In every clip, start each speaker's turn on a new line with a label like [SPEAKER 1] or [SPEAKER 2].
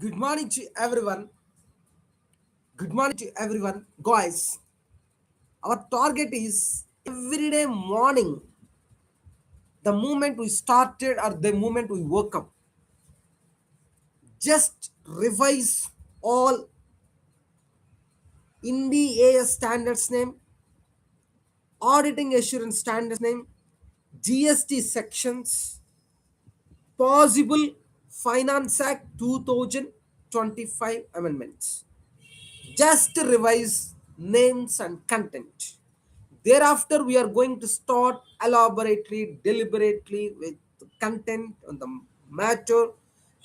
[SPEAKER 1] Good morning to everyone. Good morning to everyone. Guys, our target is every day morning, the moment we started or the moment we woke up, just revise all in the AS standards name, auditing assurance standards name, GST sections, possible Finance Act 2025 amendments. Just revise names and content. Thereafter, we are going to start elaborately, deliberately with content on the matter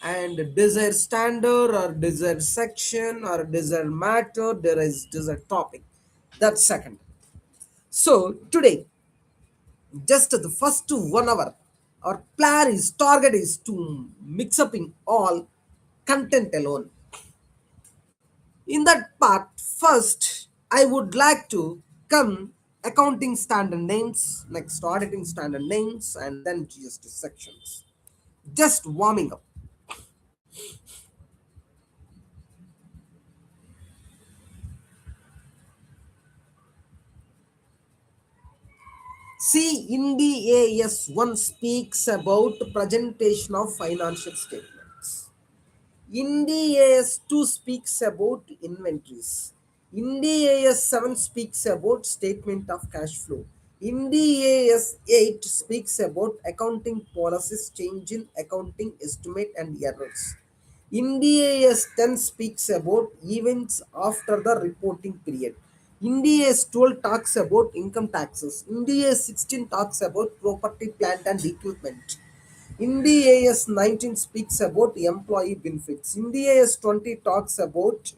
[SPEAKER 1] and desired standard or desired section or desired matter, there is desired topic. That's second. So today, just the first 1 hour, our plan is target is to mix up in all content alone. In that part, first, I would like to come accounting standard names, next auditing standard names, and then GST sections. Just warming up. See, in the AS, one speaks about presentation of financial statements. India AS2 speaks about inventories. India AS7 speaks about statement of cash flow. India AS8 speaks about accounting policies, change in accounting estimate and errors. India AS10 speaks about events after the reporting period. India AS12 talks about income taxes. India AS16 talks about property, plant and equipment. IndAS 19 speaks about employee benefits. IndAS 20 talks about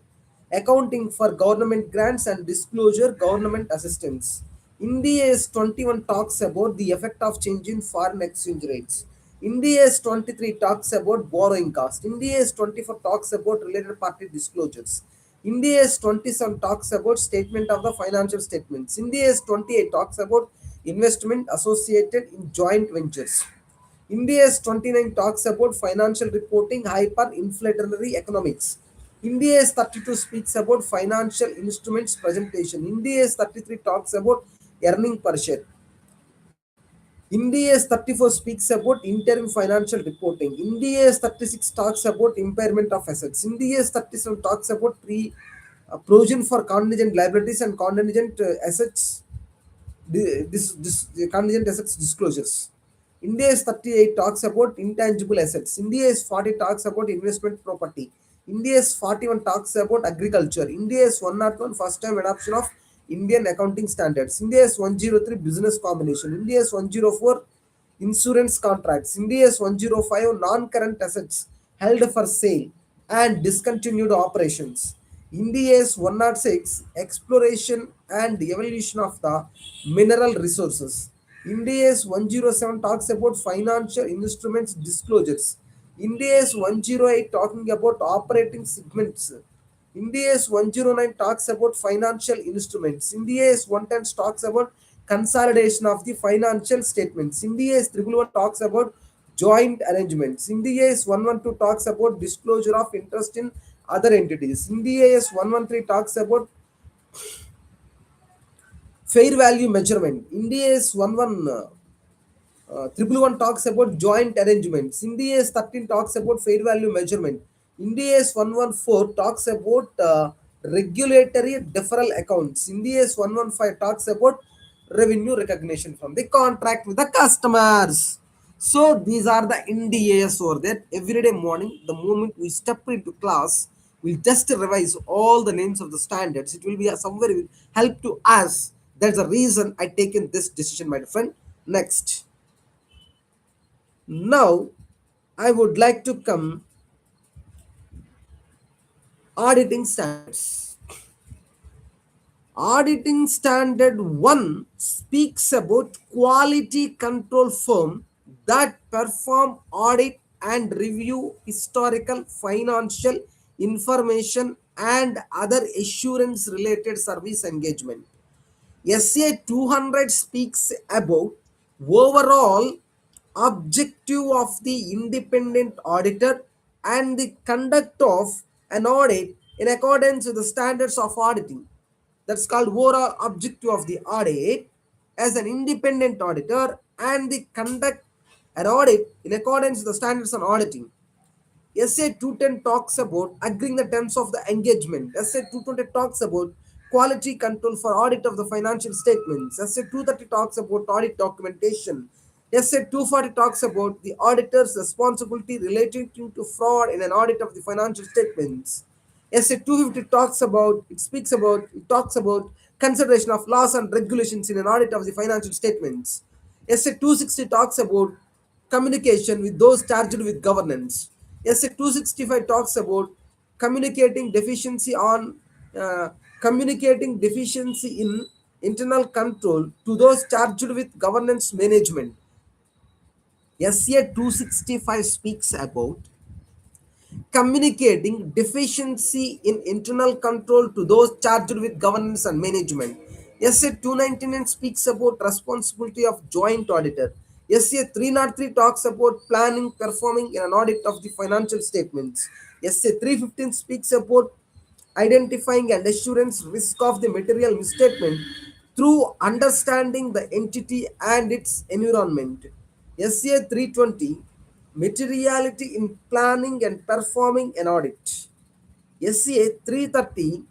[SPEAKER 1] accounting for government grants and disclosure government assistance. IndAS 21 talks about the effect of change in foreign exchange rates. IndAS 23 talks about borrowing cost. IndAS 24 talks about related party disclosures. IndAS 27 talks about statement of the financial statements. IndAS 28 talks about investment associated in joint ventures. India's 29 talks about financial reporting, hyperinflationary economics. India's 32 speaks about financial instruments presentation. India's 33 talks about earning per share. India's 34 speaks about interim financial reporting. India's 36 talks about impairment of assets. India's 37 talks about provision for contingent liabilities and contingent assets contingent assets disclosures. India is 38 talks about intangible assets. India is 40 talks about investment property. India is 41 talks about agriculture. India is 101 first time adoption of Indian accounting standards. India is 103 business combination. India is 104 insurance contracts. India is 105 non-current assets held for sale and discontinued operations. India's 106 exploration and evolution of the mineral resources. India's 107 talks about financial instruments disclosures. India's 108 talking about operating segments. India's 109 talks about financial instruments. India's 110 talks about consolidation of the financial statements. India's 111 talks about joint arrangements. India's 112 talks about disclosure of interest in other entities. India's 113 talks about fair value measurement. India's 111 talks about joint arrangements. India's 13 talks about fair value measurement. India's 114 talks about regulatory deferral accounts. India's 115 talks about revenue recognition from the contract with the customers. So these are the NDAs over there. Every day morning, the moment we step into class, we'll just revise all the names of the standards. It will be somewhere will help to us. That's the reason I taken this decision, my friend. Next. Now, I would like to come auditing standards. Auditing standard 1 speaks about quality control firm that perform audit and review historical financial information and other assurance related service engagement. SA 200 speaks about overall objective of the independent auditor and the conduct of an audit in accordance with the standards of auditing. That's called overall objective of the audit as an independent auditor and the conduct an audit in accordance with the standards on auditing. SA 210 talks about agreeing the terms of the engagement. SA 220 talks about quality control for audit of the financial statements. SA 230 talks about audit documentation. SA 240 talks about the auditor's responsibility relating to fraud in an audit of the financial statements. SA 250 talks about consideration of laws and regulations in an audit of the financial statements. SA 260 talks about communication with those charged with governance. SA 265 talks about communicating deficiency on uh, communicating deficiency in internal control to those charged with governance management. SA 265 speaks about communicating deficiency in internal control to those charged with governance and management. SA 299 speaks about responsibility of joint auditor. SA 303 talks about planning, performing in an audit of the financial statements. SA 315 speaks about identifying and assurance risk of the material misstatement through understanding the entity and its environment. SA 320 materiality in planning and performing an audit. SA 330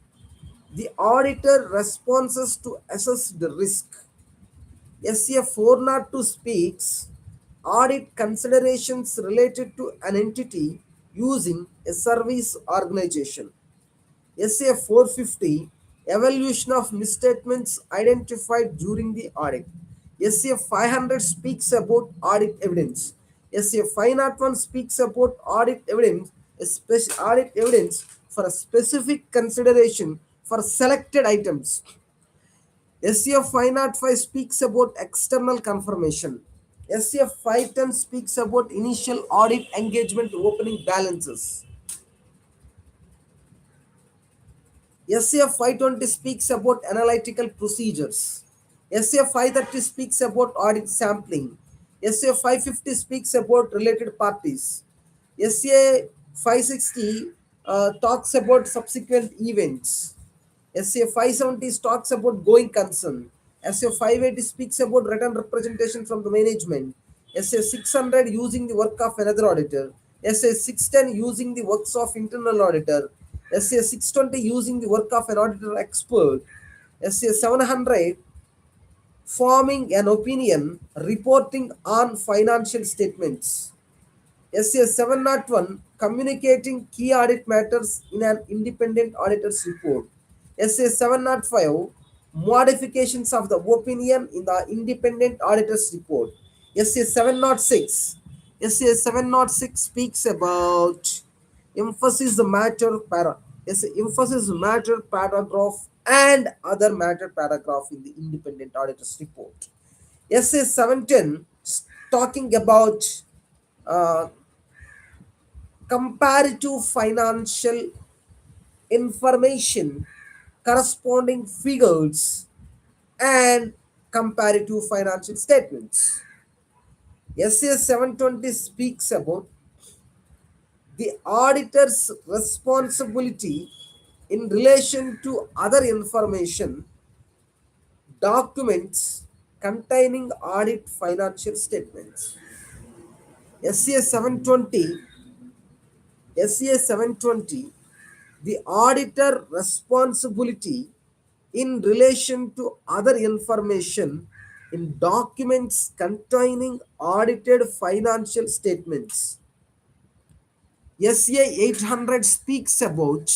[SPEAKER 1] the auditor responses to assess the risk. SA 402 speaks audit considerations related to an entity using a service organization. SA 450 evaluation of misstatements identified during the audit. SA 500 speaks about audit evidence. SA 501 speaks about audit evidence, audit evidence for a specific consideration for selected items. SCF 505 speaks about external confirmation. SCF 510 speaks about initial audit engagement opening balances. SCF 520 speaks about analytical procedures. SCF 530 speaks about audit sampling. SCF 550 speaks about related parties. SCA 560 talks about subsequent events. SA 570 talks about going concern. SA 580 speaks about written representation from the management. SA 600 using the work of another auditor. SA 610 using the works of internal auditor. SA 620 using the work of an auditor expert. SA 700 forming an opinion reporting on financial statements. SA 701 communicating key audit matters in an independent auditor's report. SA 705 modifications of the opinion in the independent auditor's report. SA 706 SA 706 speaks about emphasis matter para emphasis matter paragraph and other matter paragraph in the independent auditor's report. SA 710 talking about uh, comparative financial information, corresponding figures, and comparative financial statements. SA 720 speaks about the auditor's responsibility in relation to other information, documents containing audit financial statements. SA 720 SCA 720 the auditor responsibility in relation to other information in documents containing audited financial statements. SA 800 speaks about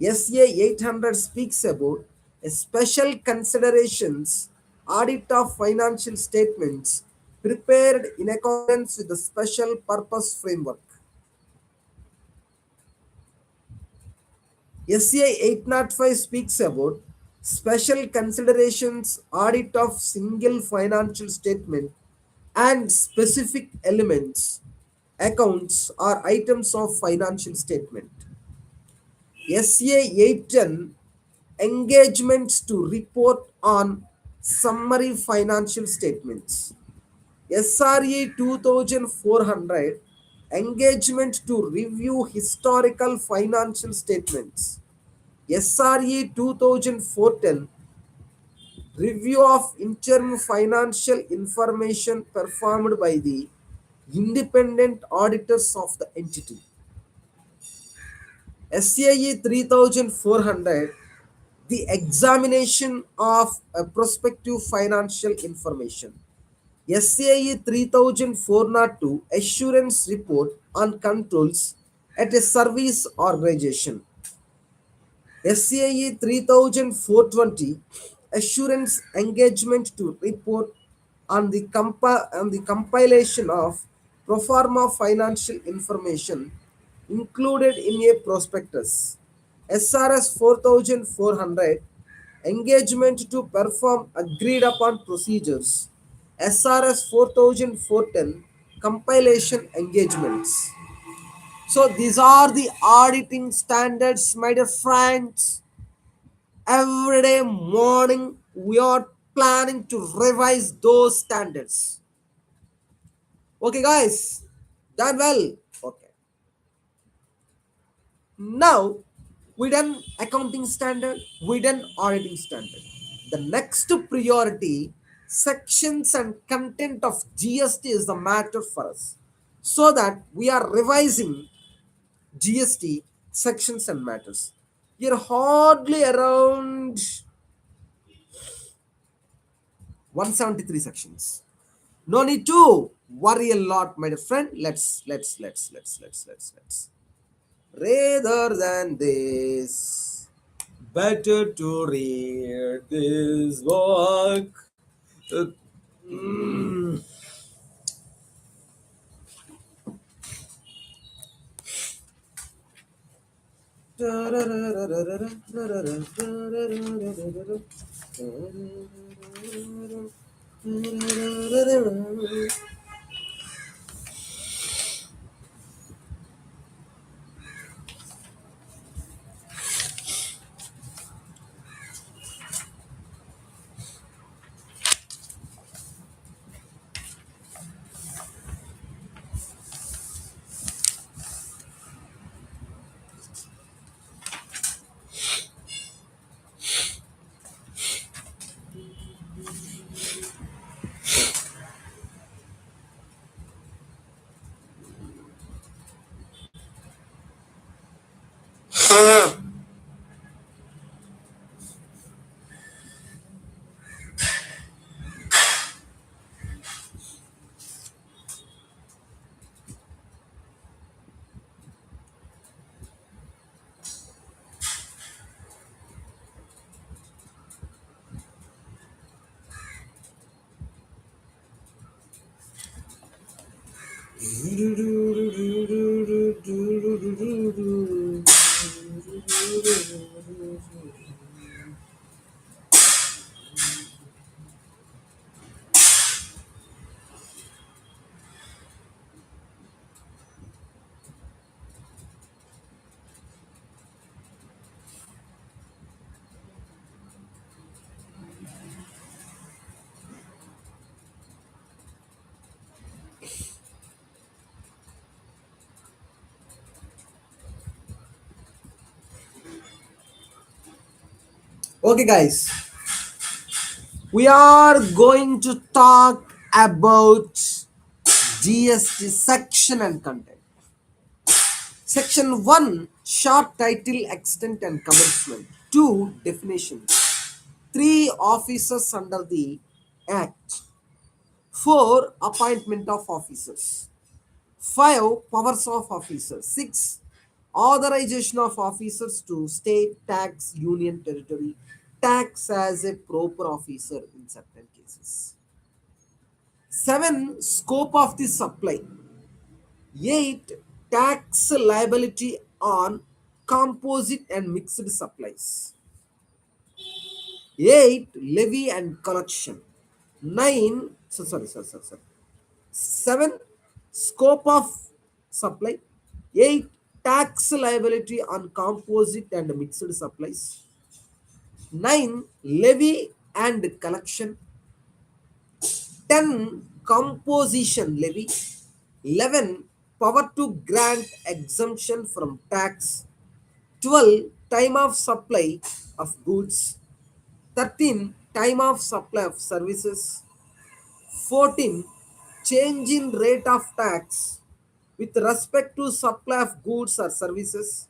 [SPEAKER 1] SA 800 speaks about a special considerations audit of financial statements prepared in accordance with the special purpose framework. SA 805 speaks about special considerations audit of single financial statement and specific elements, accounts or items of financial statement. SA 810 engagements to report on summary financial statements. SRE 2400 engagement to review historical financial statements. SRE 2014 review of interim financial information performed by the independent auditors of the entity. SAE 3400 the examination of a prospective financial information. SAE 3402 assurance report on controls at a service organization. SAE 3420 assurance engagement to report on the compilation of pro forma financial information included in a prospectus. SRS 4400 engagement to perform agreed upon procedures. SRS 4410 compilation engagements. So these are the auditing standards, my dear friends. Every day morning, we are planning to revise those standards. Okay, guys, done well. Okay, now we done accounting standard, we done auditing standard. The next priority, sections and content of GST is the matter for us, so that we are revising GST sections and matters. You're hardly around 173 sections. No need to worry a lot, my dear friend. Let's. Rather than this, better to read this book. Uh, mm. Okay, guys, we are going to talk about GST section and content. Section 1, short title, extent and commencement. 2, definitions. 3, officers under the Act. 4, appointment of officers. 5, powers of officers. 6, authorization of officers to state, tax, union, territory, tax as a proper officer in certain cases. 7, scope of the supply. 8, tax liability on composite and mixed supplies. 8, levy and collection. 9, sorry. 7, scope of supply. 8, tax liability on composite and mixed supplies. 9, levy and collection. 10, composition levy. 11, power to grant exemption from tax. 12. Time of supply of goods. 13. Time of supply of services. 14. Change in rate of tax with respect to supply of goods or services.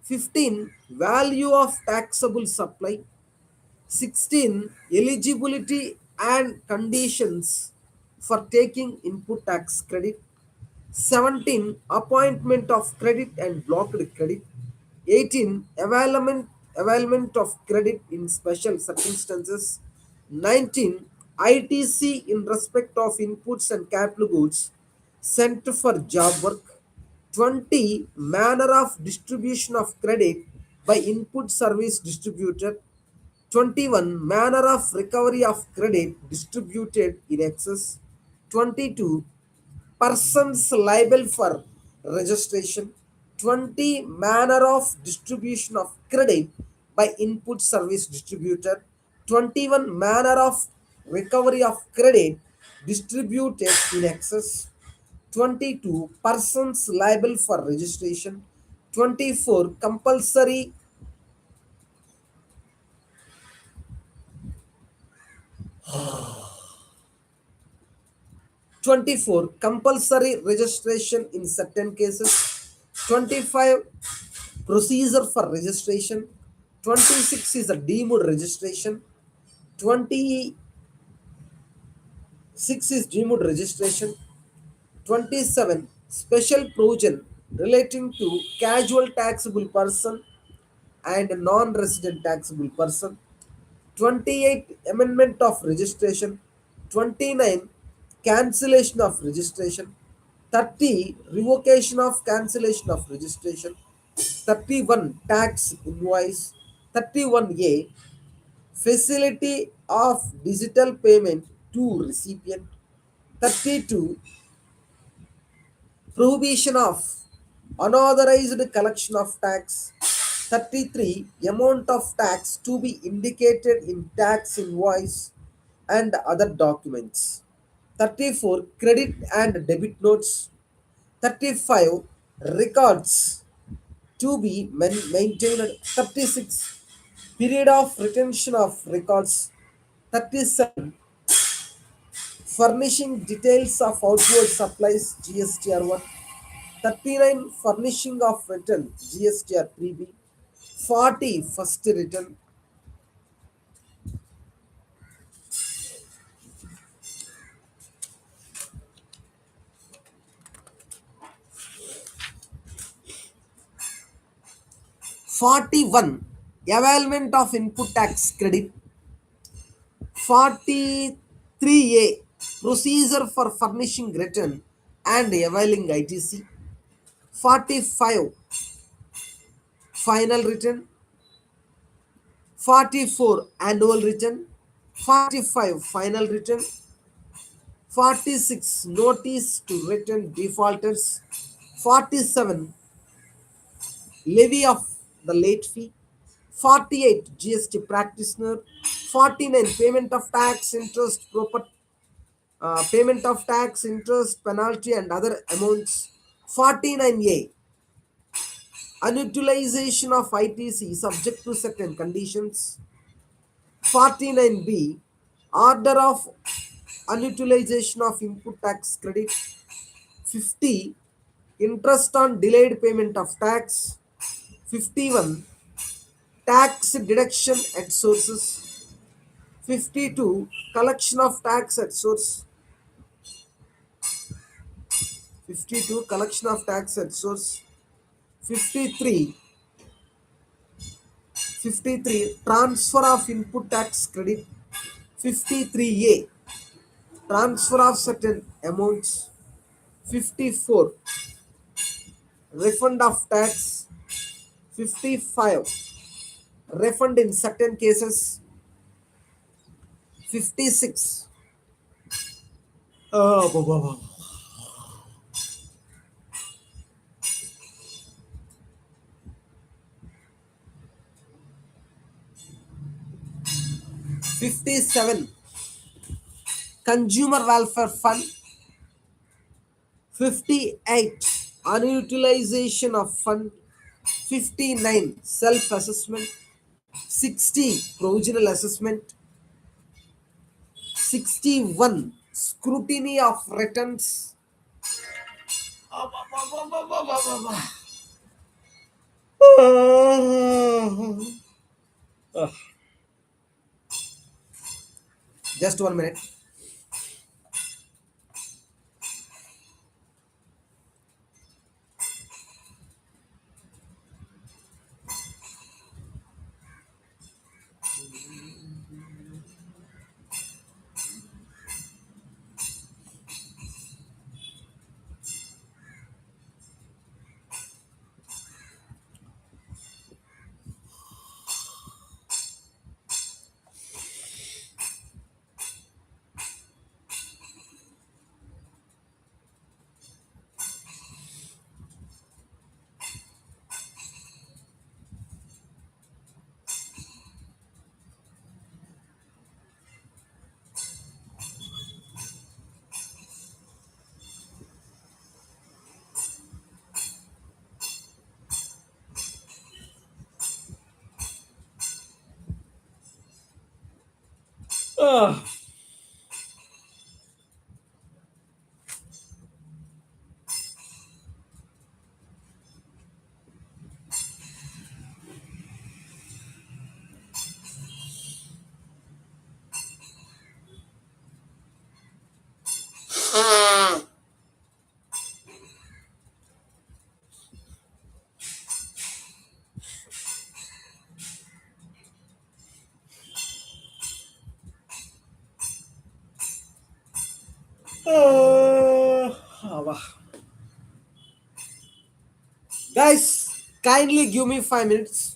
[SPEAKER 1] 15. Value of taxable supply. 16. Eligibility and conditions for taking input tax credit. 17. Appointment of credit and blocked credit. 18. Availment of credit in special circumstances. 19. ITC in respect of inputs and capital goods sent for job work. 20. Manner of distribution of credit by input service distributor. 21. Manner of recovery of credit distributed in excess. 22. Persons liable for registration. 20. Manner of distribution of credit by input service distributor. 21. Manner of recovery of credit distributed in excess. 22. Persons liable for registration. 24. Compulsory 24. Compulsory registration in certain cases. 25. Procedure for registration. 26 is a deemed registration. 26 is deemed registration. 27. Special provision relating to casual taxable person and non-resident taxable person. 28. Amendment of registration. 29. Cancellation of registration. 30. Revocation of cancellation of registration. 31. Tax invoice. 31A. Facility of digital payment to recipient. 32. Prohibition of unauthorized collection of tax. 33. Amount of tax to be indicated in tax invoice and other documents. 34. Credit and debit notes. 35. Records to be maintained. 36. Period of retention of records. 37. Furnishing details of outward supplies GSTR1. 39. Furnishing of return GSTR3B. 40. First return. 41. Availment of input tax credit. 43A. Procedure for furnishing return and availing ITC. 45. Final return. 44. Annual return. 45. Final return. 46. Notice to return defaulters. 47. Levy of the late fee. 48. GST practitioner. 49. Payment of tax, interest, penalty, and other amounts. 49A. Unutilization of ITC subject to certain conditions. 49B. Order of unutilization of input tax credit. 50. Interest on delayed payment of tax. 51. Tax deduction at sources. 52. Collection of tax at source. 52. Collection of tax at source. 53. 53. Transfer of input tax credit. 53A. Transfer of certain amounts. 54. Refund of tax. 55. Refund in certain cases. 56. 57. Consumer Welfare Fund. 58 unutilization of fund, 59 self assessment, 60 provisional assessment, 61 scrutiny of returns. Just 1 minute. Guys, kindly give me 5 minutes.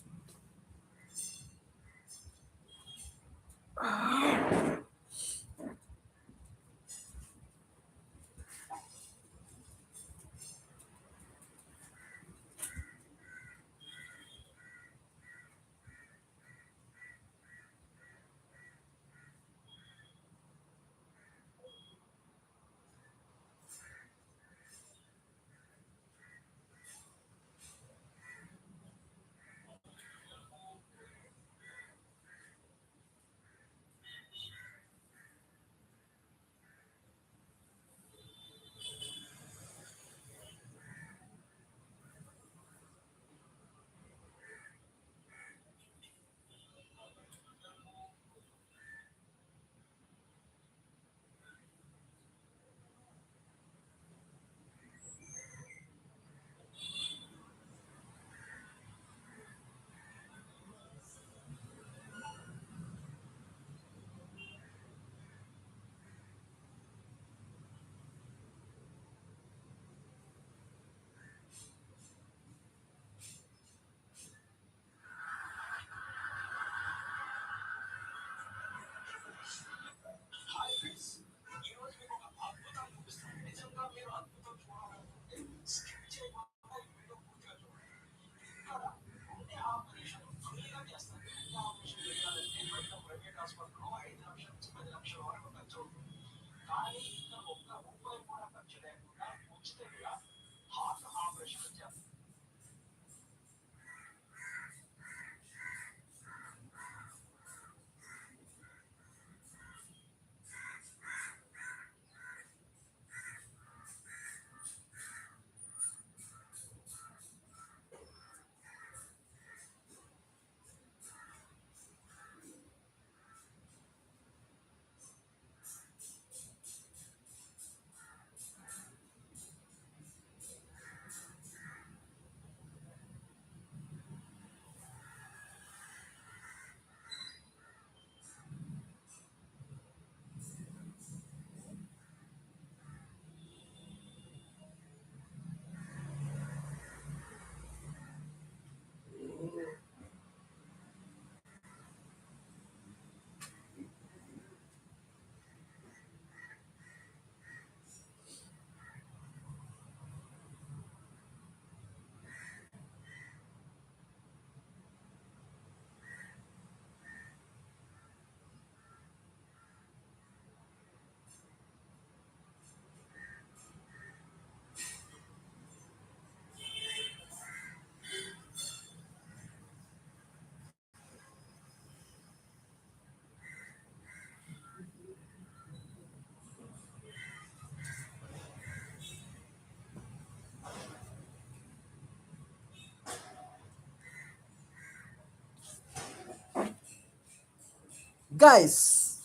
[SPEAKER 1] Guys,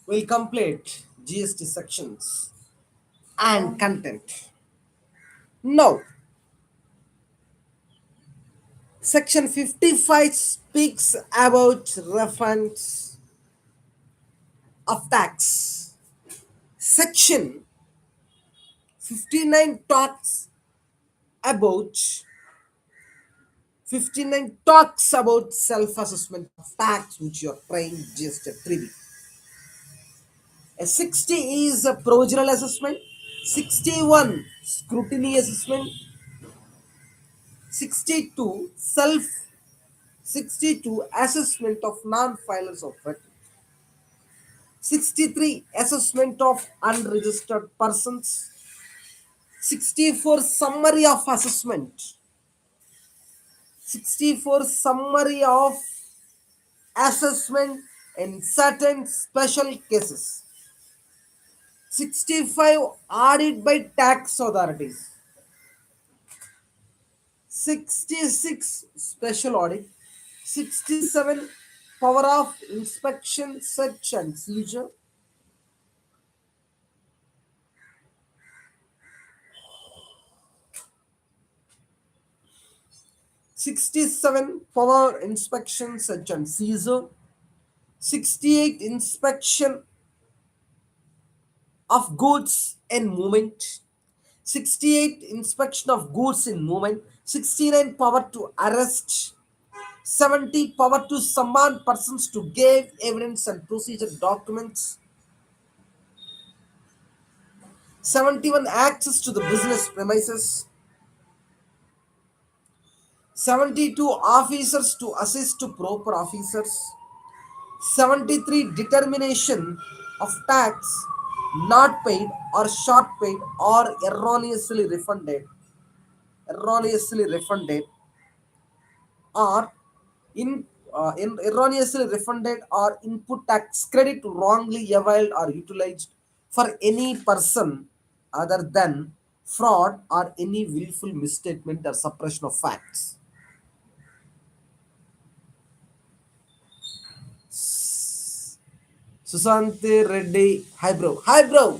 [SPEAKER 1] we'll complete GST sections and content. Now, section 55 speaks about refunds of tax. Section 59 talks about 59 talks about self-assessment of tax which you are trying just a 3B. A 60 is a provisional assessment, 61 scrutiny assessment, 62 self 62 assessment of non-filers of return, 63 assessment of unregistered persons, 64 summary of assessment, 64 summary of assessment in certain special cases, 65 audit by tax authorities, 66 special audit, 67 power of inspection, search and seizure, 67 power inspection, search and seizure, 68 inspection of goods in movement, 68 inspection of goods in movement, 69 power to arrest, 70 power to summon persons to give evidence and procedure documents, 71 access to the business premises, 72 officers to assist to proper officers, 73 determination of tax not paid or short paid or erroneously refunded or erroneously refunded or input tax credit wrongly availed or utilized for any person other than fraud or any willful misstatement or suppression of facts. Susanti Reddy, hi bro, hi bro.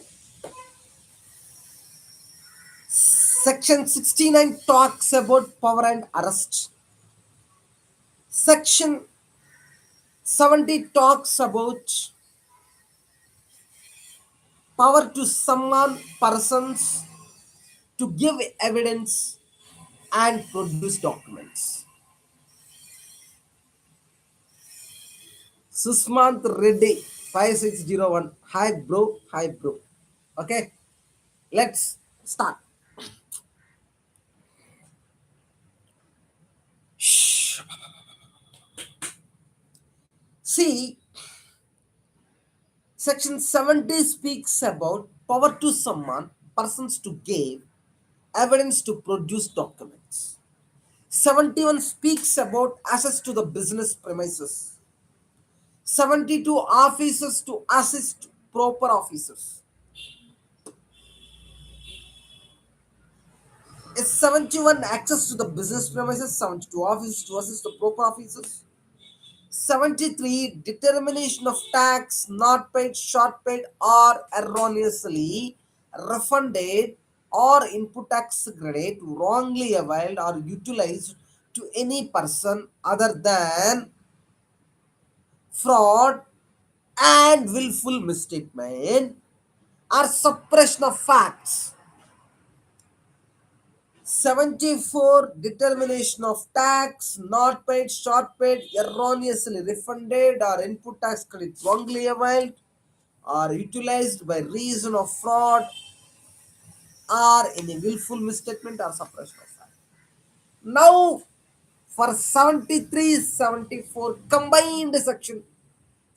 [SPEAKER 1] Section 69 talks about power and arrest. Section 70 talks about power to summon persons to give evidence and produce documents. Susmant Reddy 5601. Hi bro, hi bro. Okay, let's start. Shh. See, section 70 speaks about power to summon persons to give evidence to produce documents. 71 speaks about access to the business premises. 72 officers to assist proper officers. 71 access to the business premises, 72 officers to assist the proper officers. 73 determination of tax not paid, short paid, or erroneously refunded or input tax credit wrongly availed or utilized to any person other than fraud and willful misstatement or suppression of facts. 74 determination of tax not paid, short paid, erroneously refunded or input tax credit wrongly availed or utilized by reason of fraud or any willful misstatement or suppression of fact. Now for 73, 74 combined section,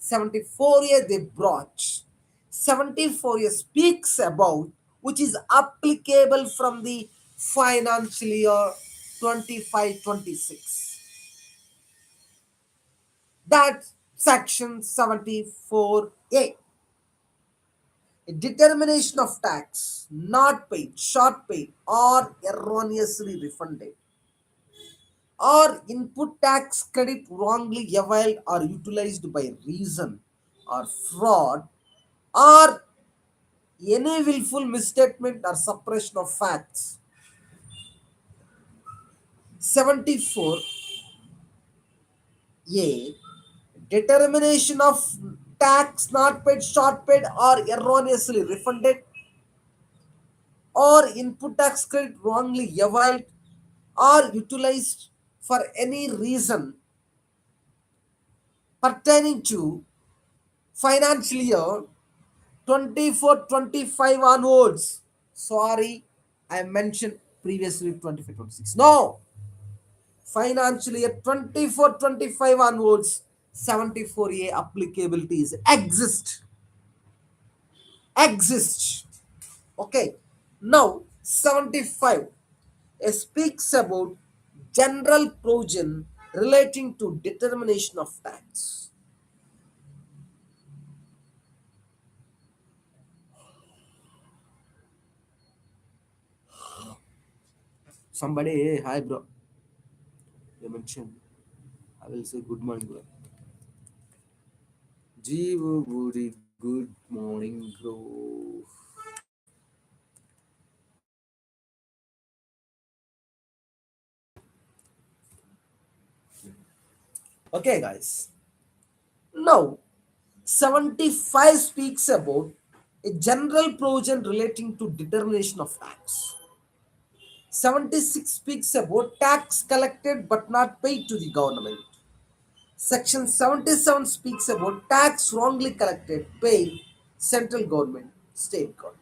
[SPEAKER 1] 74A they brought. 74A speaks about which is applicable from the financial year 25-26. That section 74A. A determination of tax not paid, short paid, or erroneously refunded, or input tax credit wrongly availed or utilized by reason or fraud or any willful misstatement or suppression of facts. 74a, determination of tax not paid, short paid, or erroneously refunded, or input tax credit wrongly availed or utilized for any reason pertaining to financial year 24-25 onwards. Sorry, I mentioned previously 25-26. No, financial year 24-25 onwards, 74A applicabilities exist. Okay, now 75 speaks about general provision relating to determination of tax. Somebody, hey, hi bro, you mentioned. I will say good morning, bro. Jeevu Budi, good morning, bro. Okay, guys. Now, 75 speaks about a general provision relating to determination of tax. 76 speaks about tax collected but not paid to the government. Section 77 speaks about tax wrongly collected, paid central government, state government.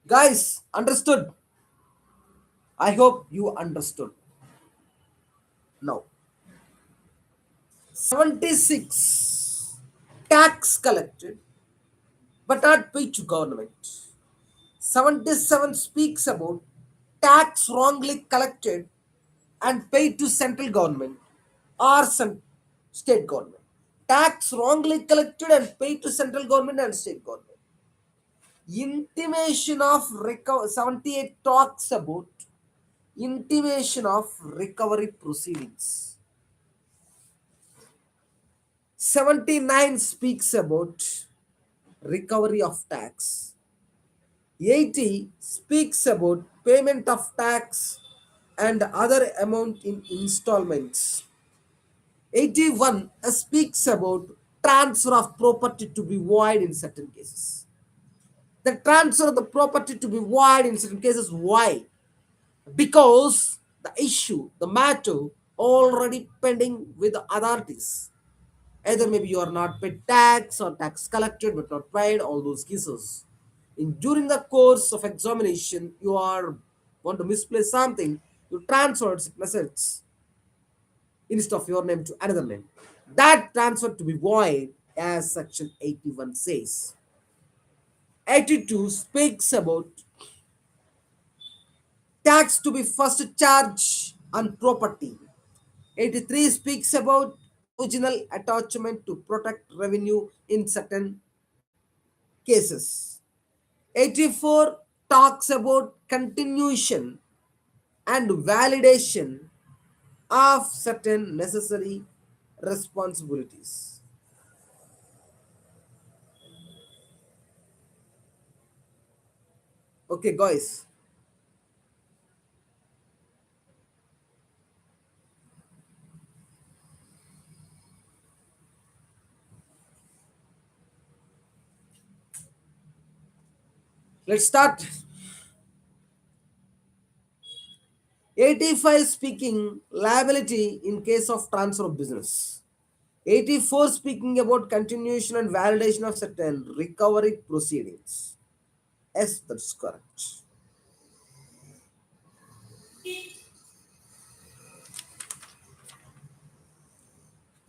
[SPEAKER 1] Guys, understood? I hope you understood. Now, 76, tax collected but not paid to government. 77 speaks about tax wrongly collected and paid to central government or state government. Tax wrongly collected and paid to central government and state government. Intimation of recovery. 78 talks about intimation of recovery proceedings. 79 speaks about recovery of tax. 80 speaks about payment of tax and other amount in installments. 81 speaks about transfer of property to be void in certain cases. The transfer of the property to be void in certain cases, why? Because the issue, the matter already pending with the authorities. Either maybe you are not paid tax or tax collected but not paid, all those cases. During the course of examination, you are want to misplace something, you transfer its assets instead of your name to another name. That transfer to be void, as section 81 says. 82 speaks about tax to be first charged on property. 83 speaks about original attachment to protect revenue in certain cases. 84 talks about continuation and validation of certain necessary responsibilities. Okay, guys, let's start. 85 speaking liability in case of transfer of business. 84 speaking about continuation and validation of certain recovery proceedings. Yes, that's correct.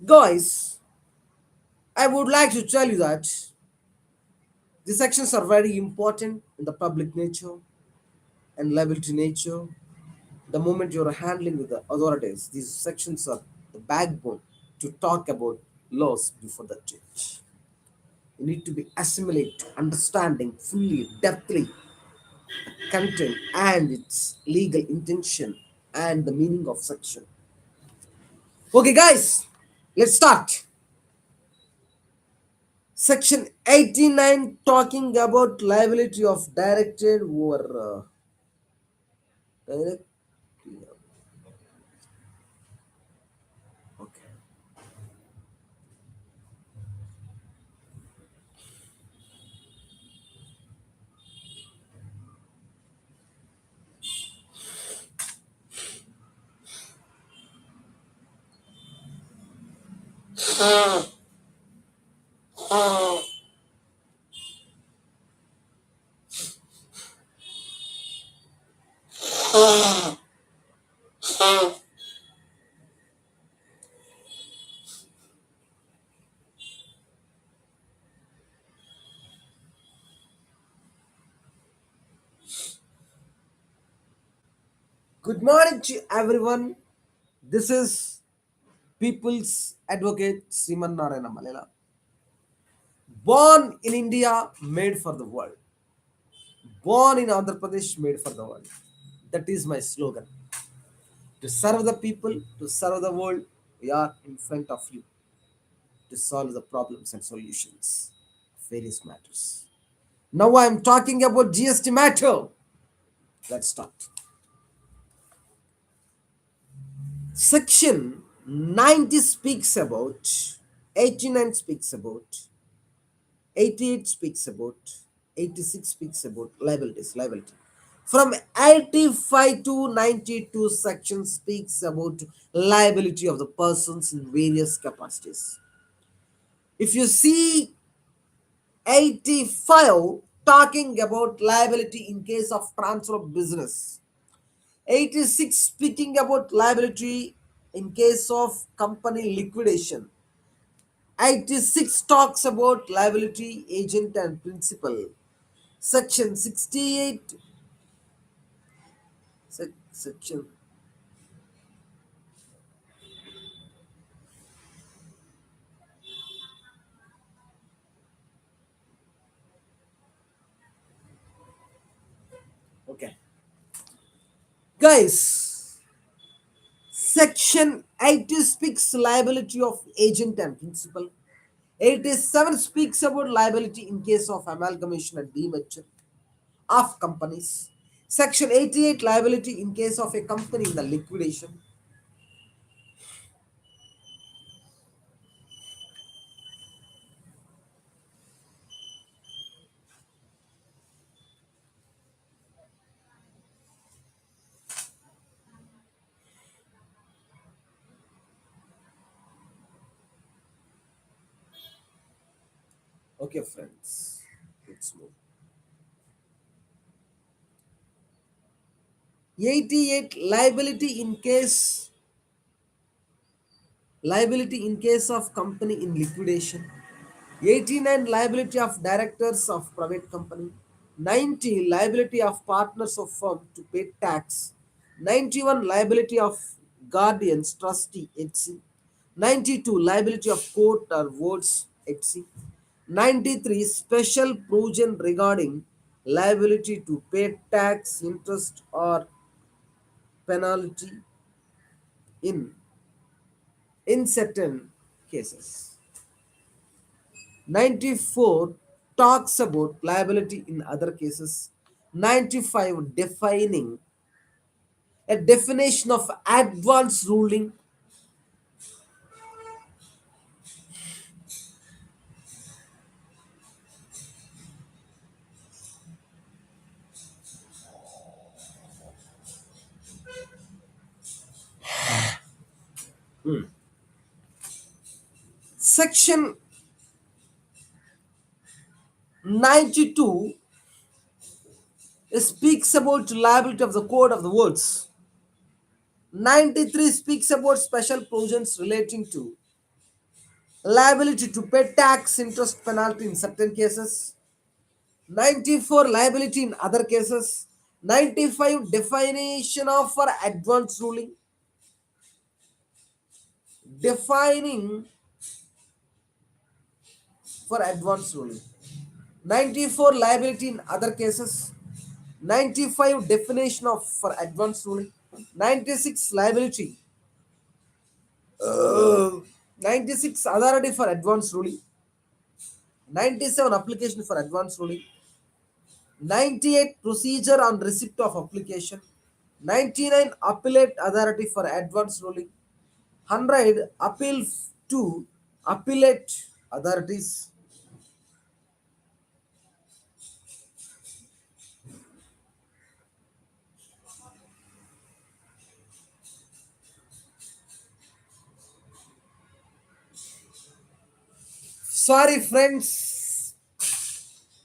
[SPEAKER 1] Guys, I would like to tell you that these sections are very important in the public nature and liability nature. The moment you're handling with the authorities, these sections are the backbone to talk about laws before the judge. You need to be assimilate, understanding fully, depthly content and its legal intention and the meaning of section. Okay, guys, let's start. Section 89 talking about liability of directed over direct. Okay. Good morning to everyone. This is People's Advocate Sreemannarayana Mallela. Born in India, made for the world. Born in Andhra Pradesh, made for the world. That is my slogan. To serve the people, to serve the world, we are in front of you to solve the problems and solutions of various matters. Now I am talking about GST matter. Let's start. Section 90 speaks about, 89 speaks about, 88 speaks about, 86 speaks about liabilities, liability. From 85 to 92 section speaks about liability of the persons in various capacities. If you see 85 talking about liability in case of transfer of business, 86 speaking about liability in case of company liquidation, 86 talks about liability agent and principal, section 68 section. Okay, guys, section 80 speaks liability of agent and principal. 87 speaks about liability in case of amalgamation and demerger of companies. Section 88 liability in case of a company in the liquidation. Okay, friends, let's move. 88 liability in case of company in liquidation. 89 liability of directors of private company. 90 liability of partners of firm to pay tax. 91 liability of guardians trustee etc. 92 liability of court or wards etc. 93 special provision regarding liability to pay tax interest or penalty in certain cases. 94 talks about liability in other cases. 95 defining a definition of advance ruling. Section 92 speaks about liability of the code of the words. 93 speaks about special provisions relating to liability to pay tax interest penalty in certain cases. 94 liability in other cases. 95 definition of for advance ruling, defining for advance ruling. 94 liability in other cases. 95 definition of for advanced ruling, 96 liability, 96 authority for advanced ruling, 97 application for advanced ruling, 98 procedure on receipt of application, 99 appellate authority for advanced ruling, 100 appeal to appellate authorities. Sorry friends,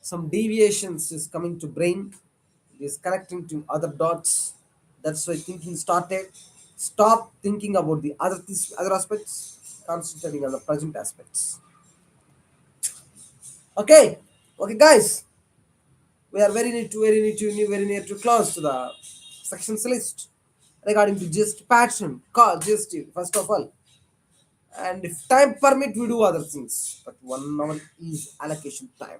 [SPEAKER 1] some deviations is coming to brain. It is connecting to other dots. That's why thinking started. Stop thinking about the other aspects, concentrating on the present aspects. Okay, okay, guys, we are very near to close to the sections list regarding to GST pattern, call GST first of all, and if time permit, we do other things. But 1 hour is allocation time.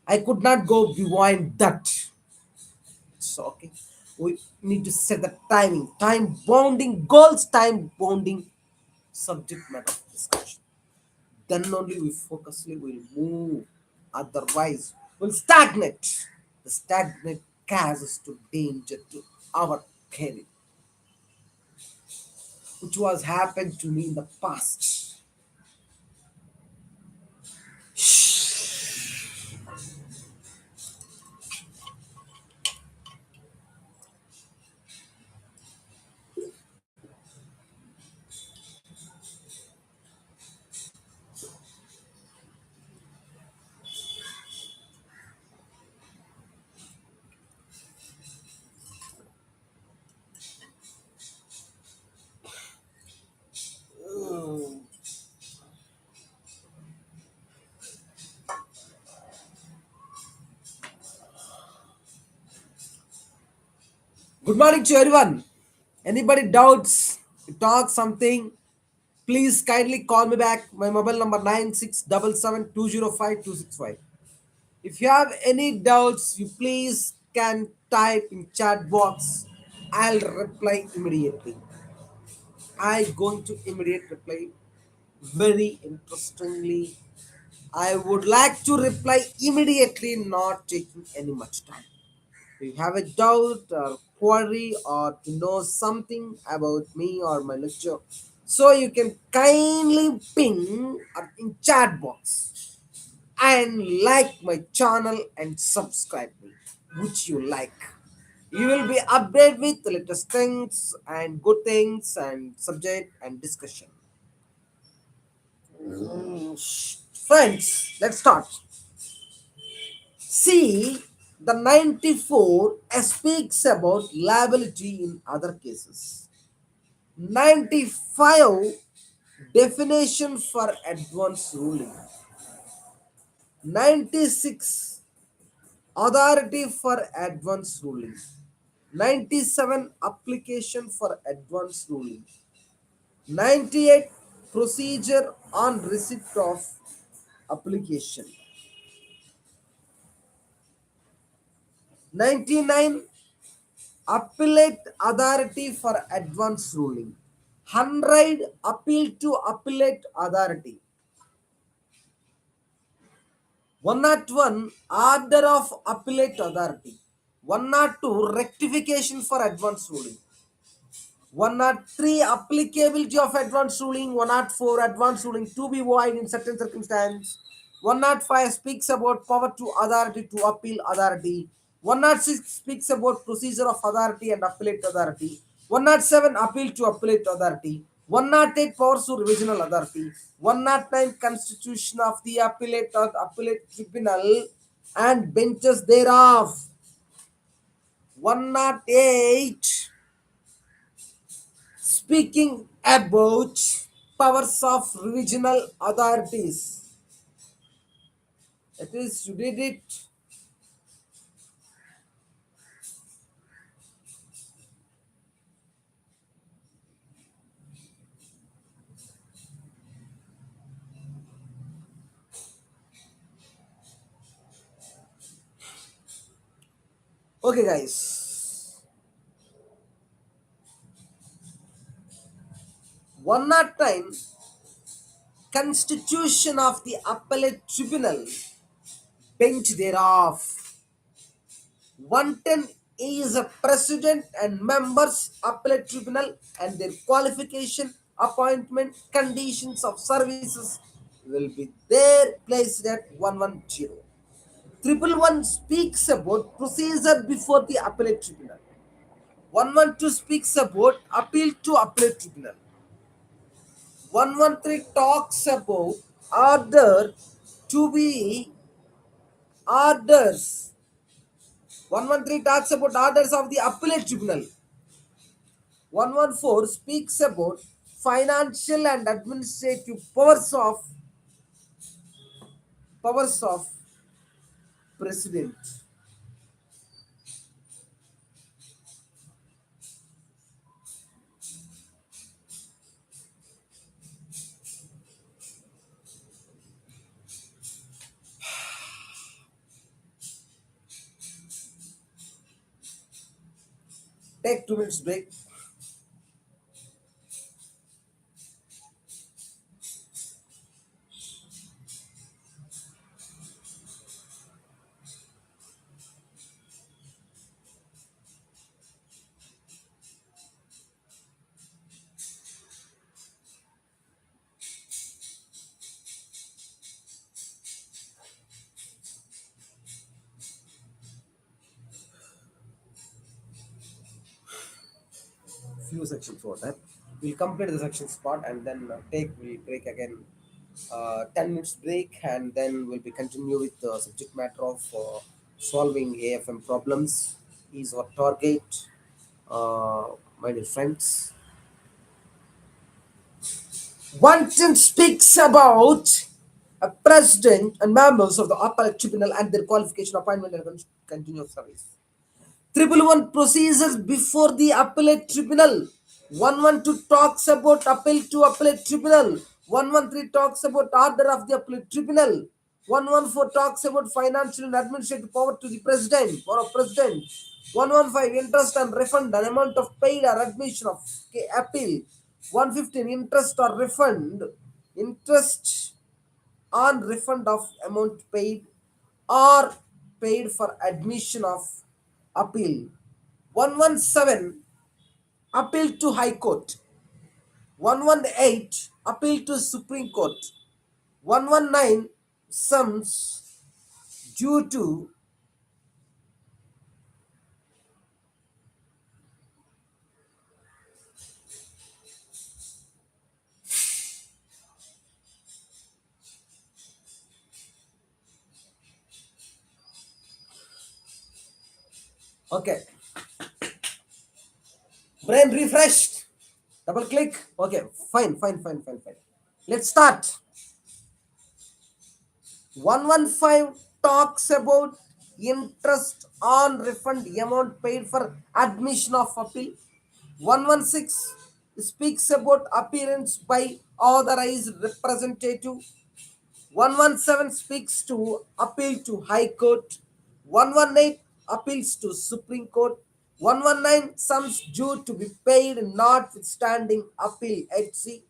[SPEAKER 1] I could not go beyond that. So okay, we need to set the timing, time bounding goals, time bounding subject matter discussion. Then only we focusly will move. Otherwise, we'll stagnate. The stagnate causes to danger to our career, which was happened to me in the past. Good morning to everyone. Anybody doubts, talk something, please kindly call me back. My mobile number 9677205265. If you have any doubts, you please can type in chat box. I'll reply immediately. I going to immediate reply very interestingly. I would like to reply immediately, not taking any much time. If you have a doubt or query or to know something about me or my lecture, so you can kindly ping in chat box and like my channel and subscribe me, which you like. You will be updated with the latest things and good things and subject and discussion. Friends, let's start. See, the 94 speaks about liability in other cases. 95 definition for advance ruling. 96 authority for advance ruling. 97 application for advance ruling. 98 procedure on receipt of application. 99 appellate authority for advance ruling. 100 appeal to appellate authority. 101 order of appellate authority. 102 rectification for advance ruling. 103 applicability of advance ruling. 104 advance ruling to be void in certain circumstances. 105 speaks about power to authority to appeal authority. 106 speaks about procedure of authority and appellate authority. 107 appeal to appellate authority. 108 powers to revisional authority. 109 constitution of the appellate tribunal and benches thereof. 108 speaking about powers of regional authorities. That is, you did it. Okay, guys. One more time, Constitution of the Appellate Tribunal, bench thereof. 110 is a president and members appellate tribunal and their qualification, appointment, conditions of services will be there placed at 110. 111 speaks about procedure before the appellate tribunal. 112 speaks about appeal to appellate tribunal. 113 talks about order to be orders. 113 talks about orders of the appellate tribunal. 114 speaks about financial and administrative powers of president. Take 2 minutes break. Few sections for that. We'll complete the sections part and then we'll break again. 10 minutes break and then we'll be continue with the subject matter of solving AFM problems is our target. uh, my dear friends, Wanton speaks about a president and members of the appellate tribunal and their qualification, appointment, and continuous service. 111 procedures before the appellate tribunal. 112 talks about appeal to appellate tribunal. 113 talks about order of the appellate tribunal. 114 talks about financial and administrative power to the president or a president. 115 interest and refund an amount of paid or admission of appeal. 115 interest or refund interest on refund of amount paid or paid for admission of appeal. 117 appeal to High Court. 118 appeal to Supreme Court. 119 sums due to okay. Brain refreshed. Double click. Okay, fine. Let's start. 115 talks about interest on refund amount paid for admission of appeal. 116 speaks about appearance by authorized representative. 117 speaks to appeal to High Court. 118 appeals to Supreme Court. 119 sums due to be paid notwithstanding appeal at sea.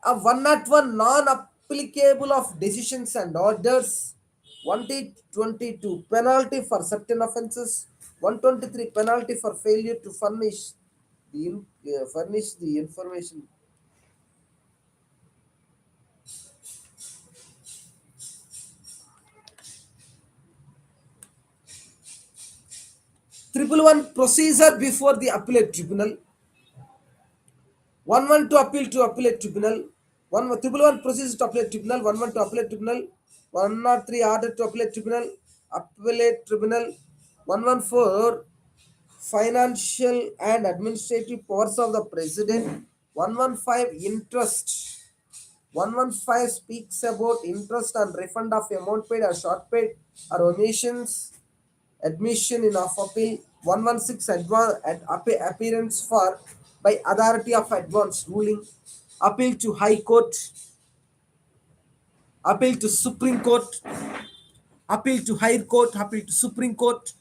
[SPEAKER 1] A 101 non-applicable of decisions and orders. 122 penalty for certain offences. 123 penalty for failure to furnish the information. 111 procedure before the appellate tribunal. 112 appeal to appellate tribunal. 111 procedure to appellate tribunal. 112 appellate tribunal. 103 order to appellate tribunal. Appellate tribunal. 114 financial and administrative powers of the president. 115 interest. 115 speaks about interest and refund of amount paid or short paid or omissions, admission in of appeal. 116 appearance for by authority of advance ruling, appeal to High Court, appeal to Supreme Court. appeal to higher court, appeal to Supreme Court.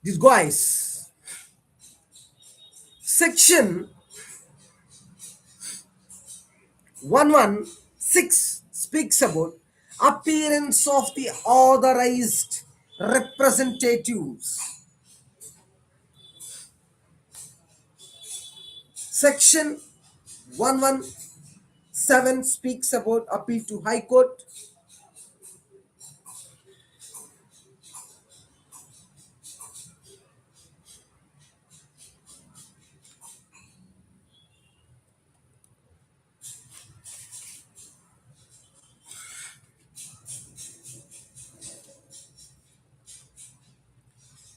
[SPEAKER 1] These guys, section 116 speaks about appearance of the authorized representatives. Section 117 speaks about appeal to High Court.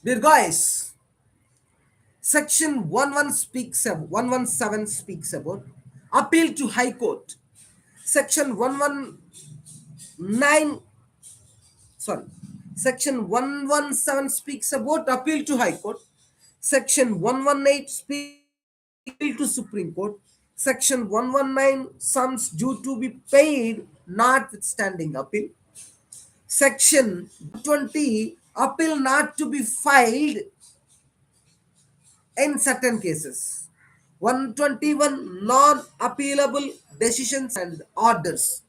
[SPEAKER 1] Dear guys, section 117 speaks about appeal to High Court. Section 119, sorry, section 117 speaks about appeal to High Court. Section 118 speaks appeal to Supreme Court. Section 119 sums due to be paid notwithstanding appeal. Section 20 appeal not to be filed in certain cases. 121 non-appealable decisions and orders.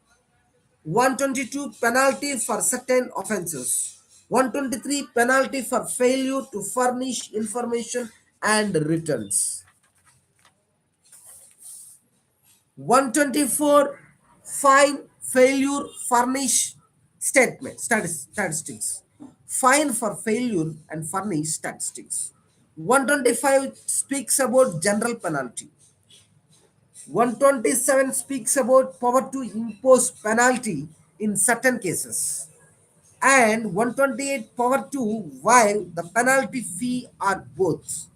[SPEAKER 1] 122 penalty for certain offences. 123 penalty for failure to furnish information and returns. 124 fine failure furnish statistics. Fine for failure and furnish statistics. 125 speaks about general penalty. 127 speaks about power to impose penalty in certain cases. And 128 power to waive the penalty fee or both.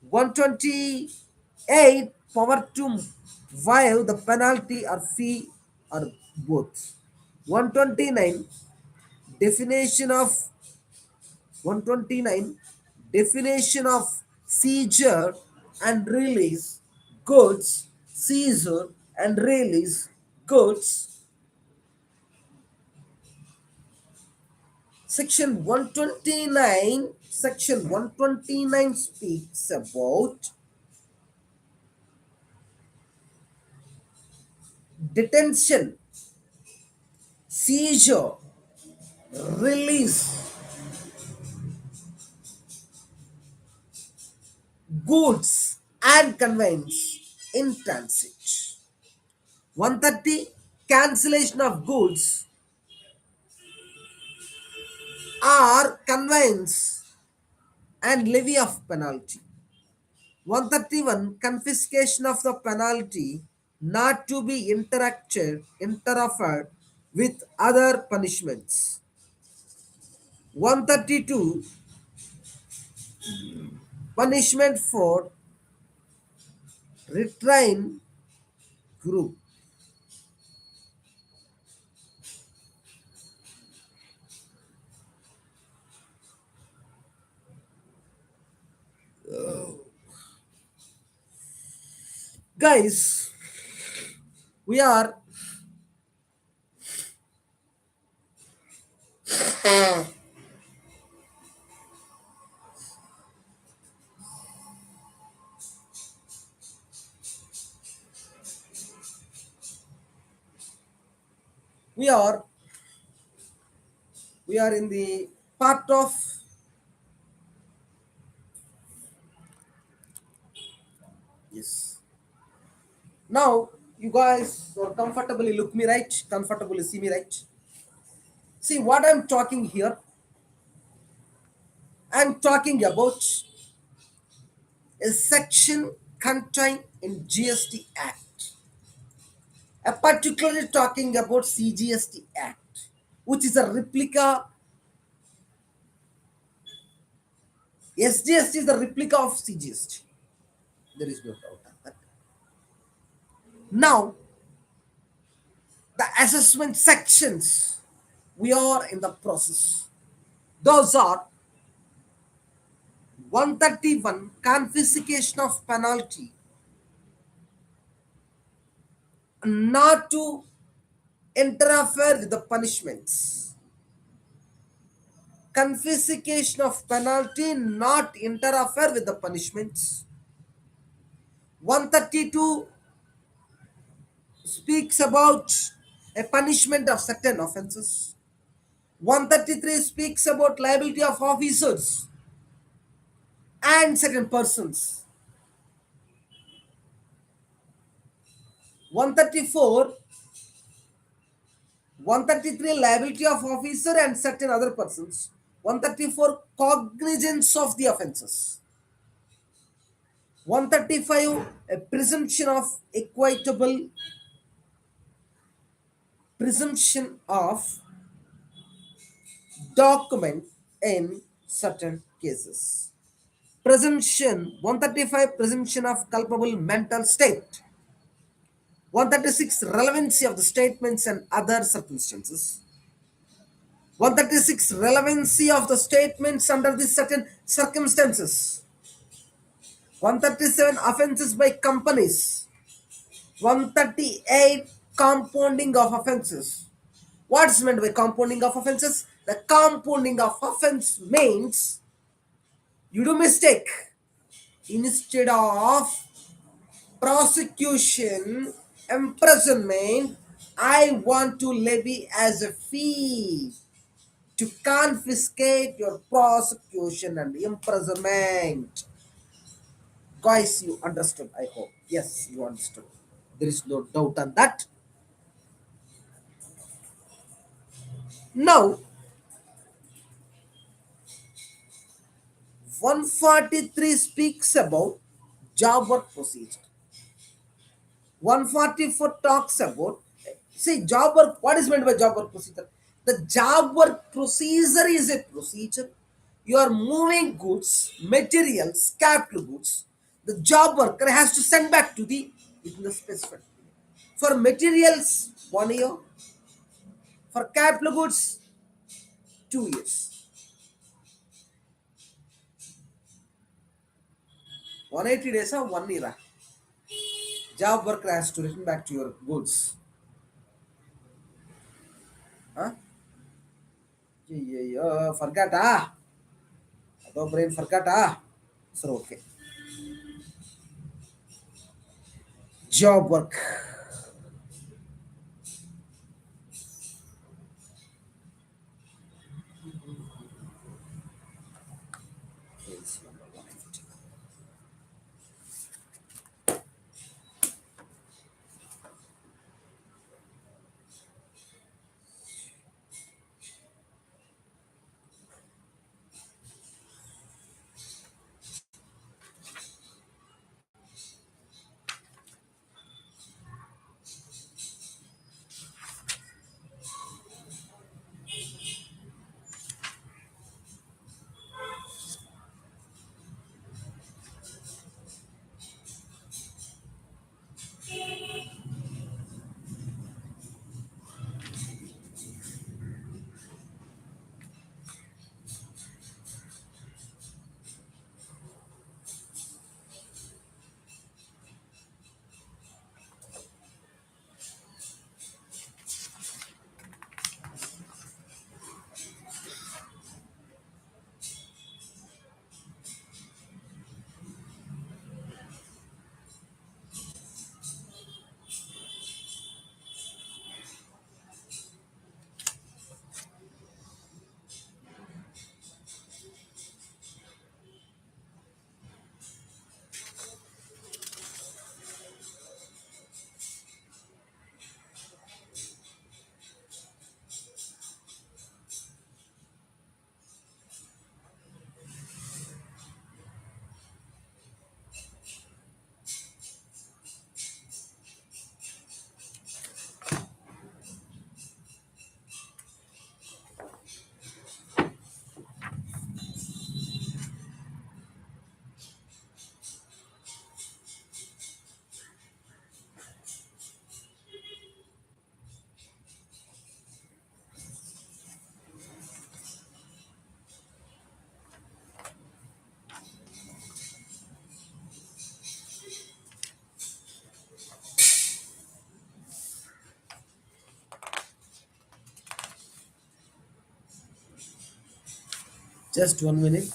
[SPEAKER 1] 128 power to waive the penalty or fee or both. 129 definition of 129 definition of seizure and release goods. Seizure and release goods. Section 129 speaks about detention, seizure, release, goods and conveyance in transit. 130 cancellation of goods or conveyance and levy of penalty. 131 confiscation of the penalty not to be interfered with other punishments. 132 punishment for retrain group. Guys, we are we are we are in the part of, yes. Now you guys are comfortably look me right, comfortably see me right. See what I'm talking here. I'm talking about a section contained in GST Act, particularly talking about CGST Act, which is a replica. SGST is the replica of CGST. There is no doubt on that. Now, the assessment sections, we are in the process. Those are 131 confiscation of penalty, not to interfere with the punishments. Confiscation of penalty, not interfere with the punishments. 132 speaks about a punishment of certain offences. 133 speaks about liability of officers and certain persons. 134, 133 liability of officer and certain other persons. 134 cognizance of the offences. 135 a presumption of equitable, presumption of document in certain cases. Presumption 135 presumption of culpable mental state. 136 relevancy of the statements and other circumstances. 136 relevancy of the statements under the certain circumstances. 137 offences by companies. 138 compounding of offences. What's meant by compounding of offences? The compounding of offense means you do mistake. Instead of prosecution, imprisonment, I want to levy as a fee to confiscate your prosecution and imprisonment. Guys, you understood, I hope. Yes, you understood. There is no doubt on that. Now, 143 speaks about job work procedure. 144 talks about, see, job work. What is meant by job work procedure? The job work procedure is a procedure. You are moving goods, materials, capital goods. The job worker has to send back to the within the specified period. For materials, 1 year. For capital goods, 2 years. 180 days or 1 year. Job worker has to return back to your goods. Huh? Forgot brain forgot So okay. Job work. Is number 150. Just 1 minute.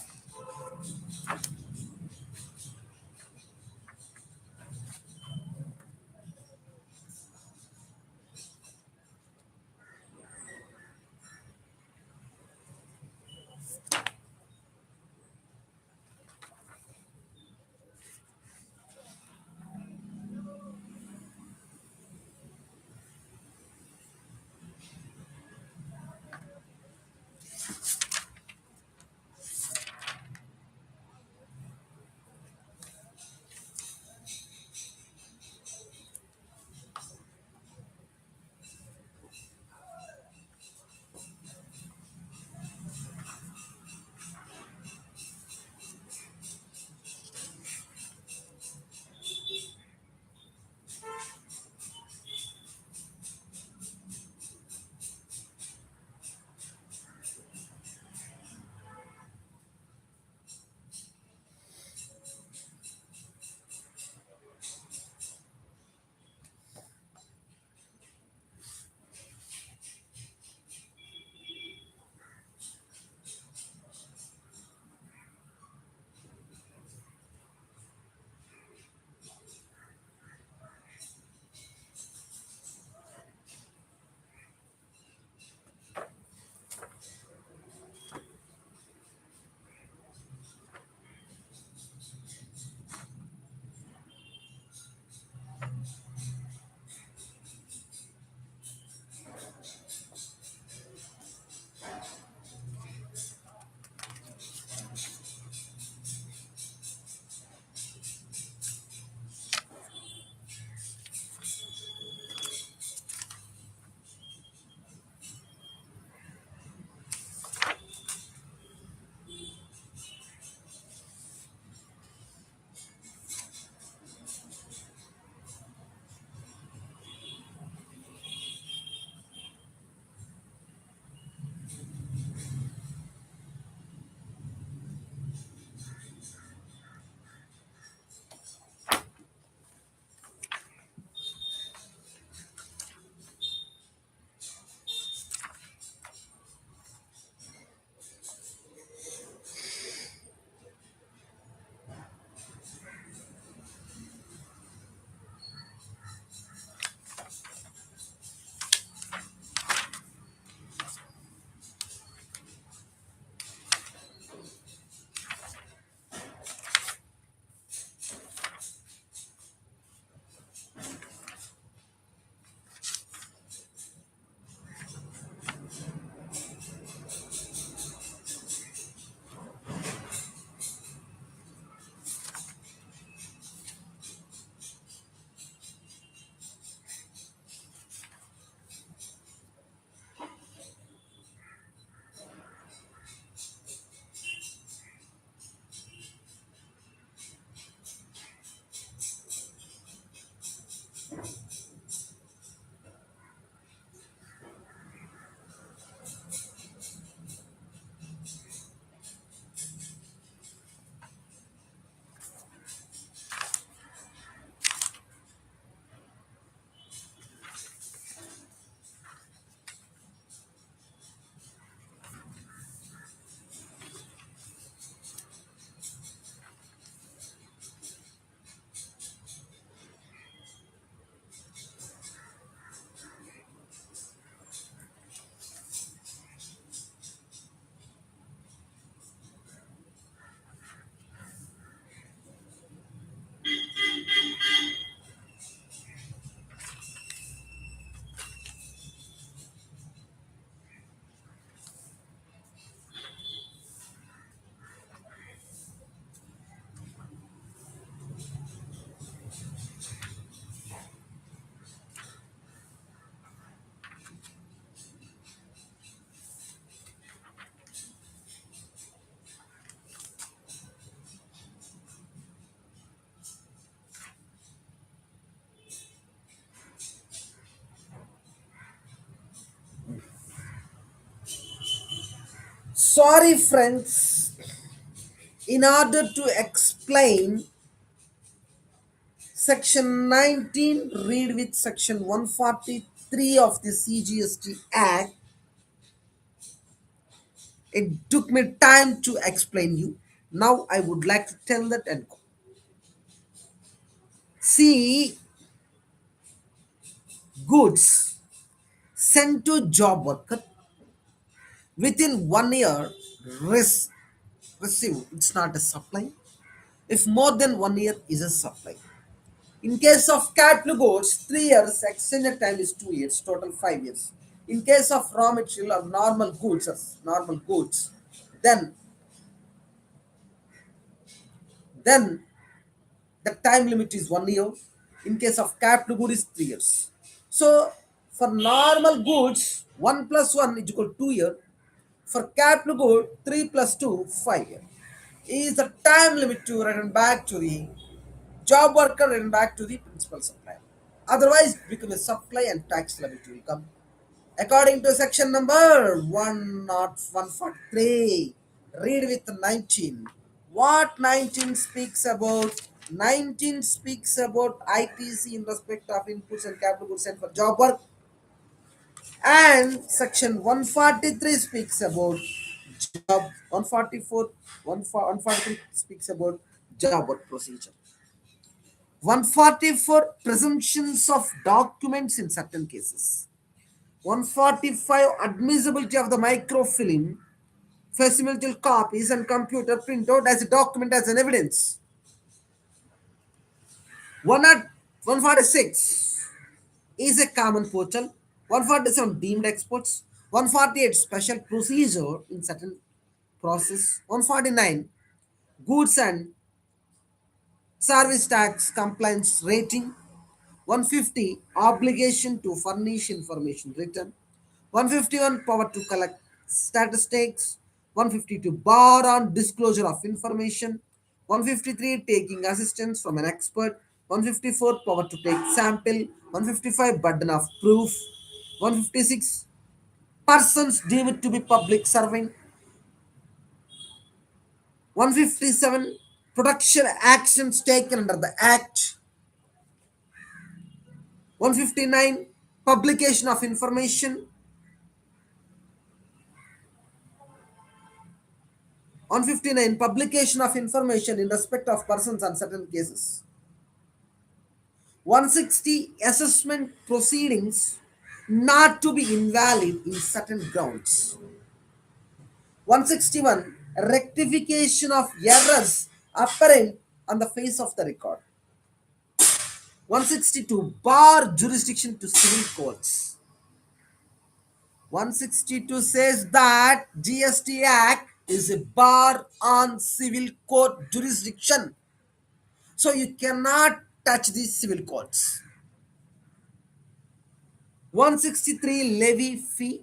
[SPEAKER 1] Sorry, friends. In order to explain Section 19, read with Section 143 of the CGST Act. It took me time to explain you. Now I would like to tell that and go. See, goods sent to job worker within 1 year res- receive. It's not a supply. If more than 1 year is a supply. In case of capital goods, 3 years, extended time is 2 years, total 5 years. In case of raw material or normal goods, then then the time limit is 1 year. In case of capital good is 3 years. So for normal goods, 1 plus 1 is equal to 2 year. For capital good, 3 plus 2, 5 year. Is the time limit to return back to the job worker and back to the principal supplier. Otherwise, become a supply and tax liability will come. According to section number 10143, read with 19. What 19 speaks about? 19 speaks about ITC in respect of inputs and capital goods sent for job work. And section 143 speaks about job 144 143 speaks about job work procedure. 144 presumptions of documents in certain cases. 145 admissibility of the microfilm, facsimile copies and computer printout as a document as an evidence. 146 is a common portal. 147 deemed exports. 148 special procedure in certain process. 149 goods and service tax compliance rating. 150 obligation to furnish information written. 151 power to collect statistics. 152 bar on disclosure of information. 153 taking assistance from an expert. 154 power to take sample. 155 burden of proof. 156 persons deemed to be public servant. 157 production actions taken under the act. 159 publication of information. 159 publication of information in respect of persons on certain cases. 160 assessment proceedings not to be invalid in certain grounds. 161 rectification of errors apparent on the face of the record. 162 bar jurisdiction to civil courts. 162 says that GST Act is a bar on civil court jurisdiction. So you cannot touch these civil courts. 163 levy fee.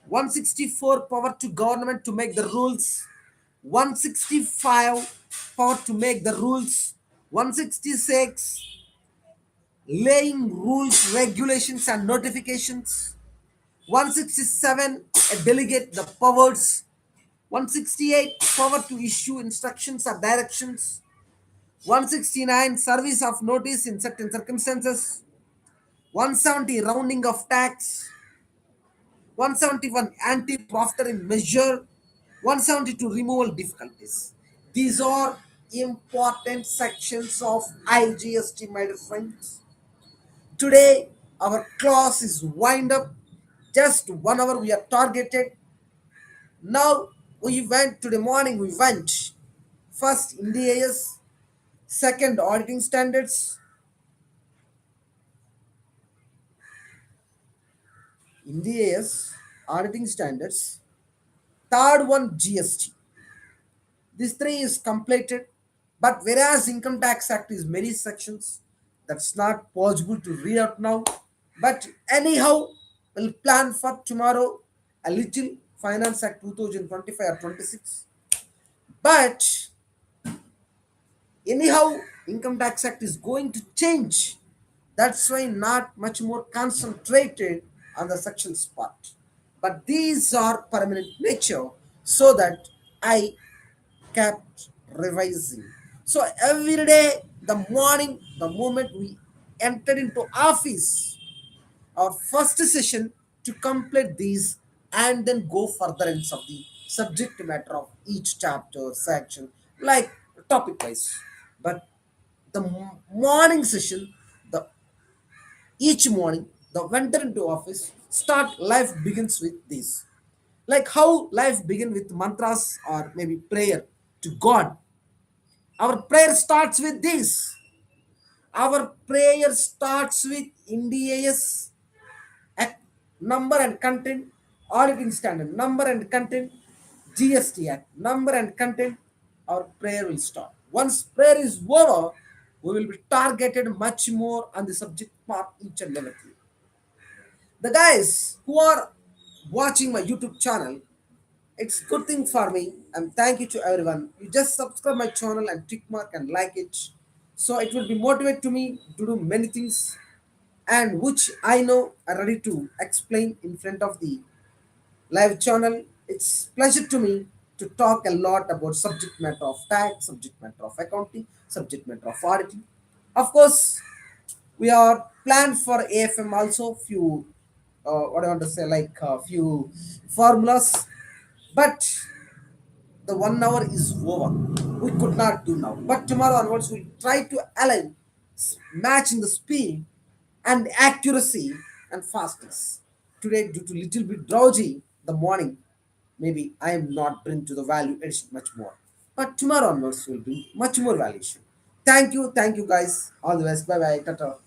[SPEAKER 1] 164 power to government to make the rules. 165 power to make the rules. 166 laying rules, regulations and notifications. 167 delegate the powers. 168 power to issue instructions or directions. 169 service of notice in certain circumstances. 170 rounding of tax. 171 anti-profiteering measure. 172 removal difficulties. These are important sections of IGST, my dear friends. Today our class is wind up. Just 1 hour we are targeted. Now we went today morning. We went first NDAS, second auditing standards, NDAS auditing standards, third one GST. This three is completed, but whereas Income Tax Act is many sections, that's not possible to read out now. But anyhow, we'll plan for tomorrow a little Finance Act 2025 or 26. But anyhow, Income Tax Act is going to change. That's why not much more concentrated on the sections part. But these are permanent nature, so that I kept revising. So every day, the morning, the moment we entered into office, our first session to complete these and then go further ends of the subject matter of each chapter, section, like topic wise. But the morning session, the each morning, the winter into office, start life begins with this. Like how life begin with mantras or maybe prayer to God. Our prayer starts with this. Our prayer starts with India's Act, number and content, auditing standard, number and content, GST Act, number and content, our prayer will start. Once prayer is over, we will be targeted much more on the subject part each and everything. The guys who are watching my YouTube channel, it's good thing for me and thank you to everyone. You just subscribe my channel and tick mark and like it. So it will be motivate to me to do many things and which I know are ready to explain in front of the live channel. It's pleasure to me to talk a lot about subject matter of tax, subject matter of accounting, subject matter of auditing. Of course, we are planned for AFM also few what I want to say like few formulas, but the 1 hour is over. We could not do now. But tomorrow onwards, we'll try to align, match in the speed and accuracy and fastness. Today, due to little bit drowsy, the morning, maybe I am not bring to the value addition much more. But tomorrow onwards will bring much more valuation. Thank you guys. All the best. Bye bye. Tata.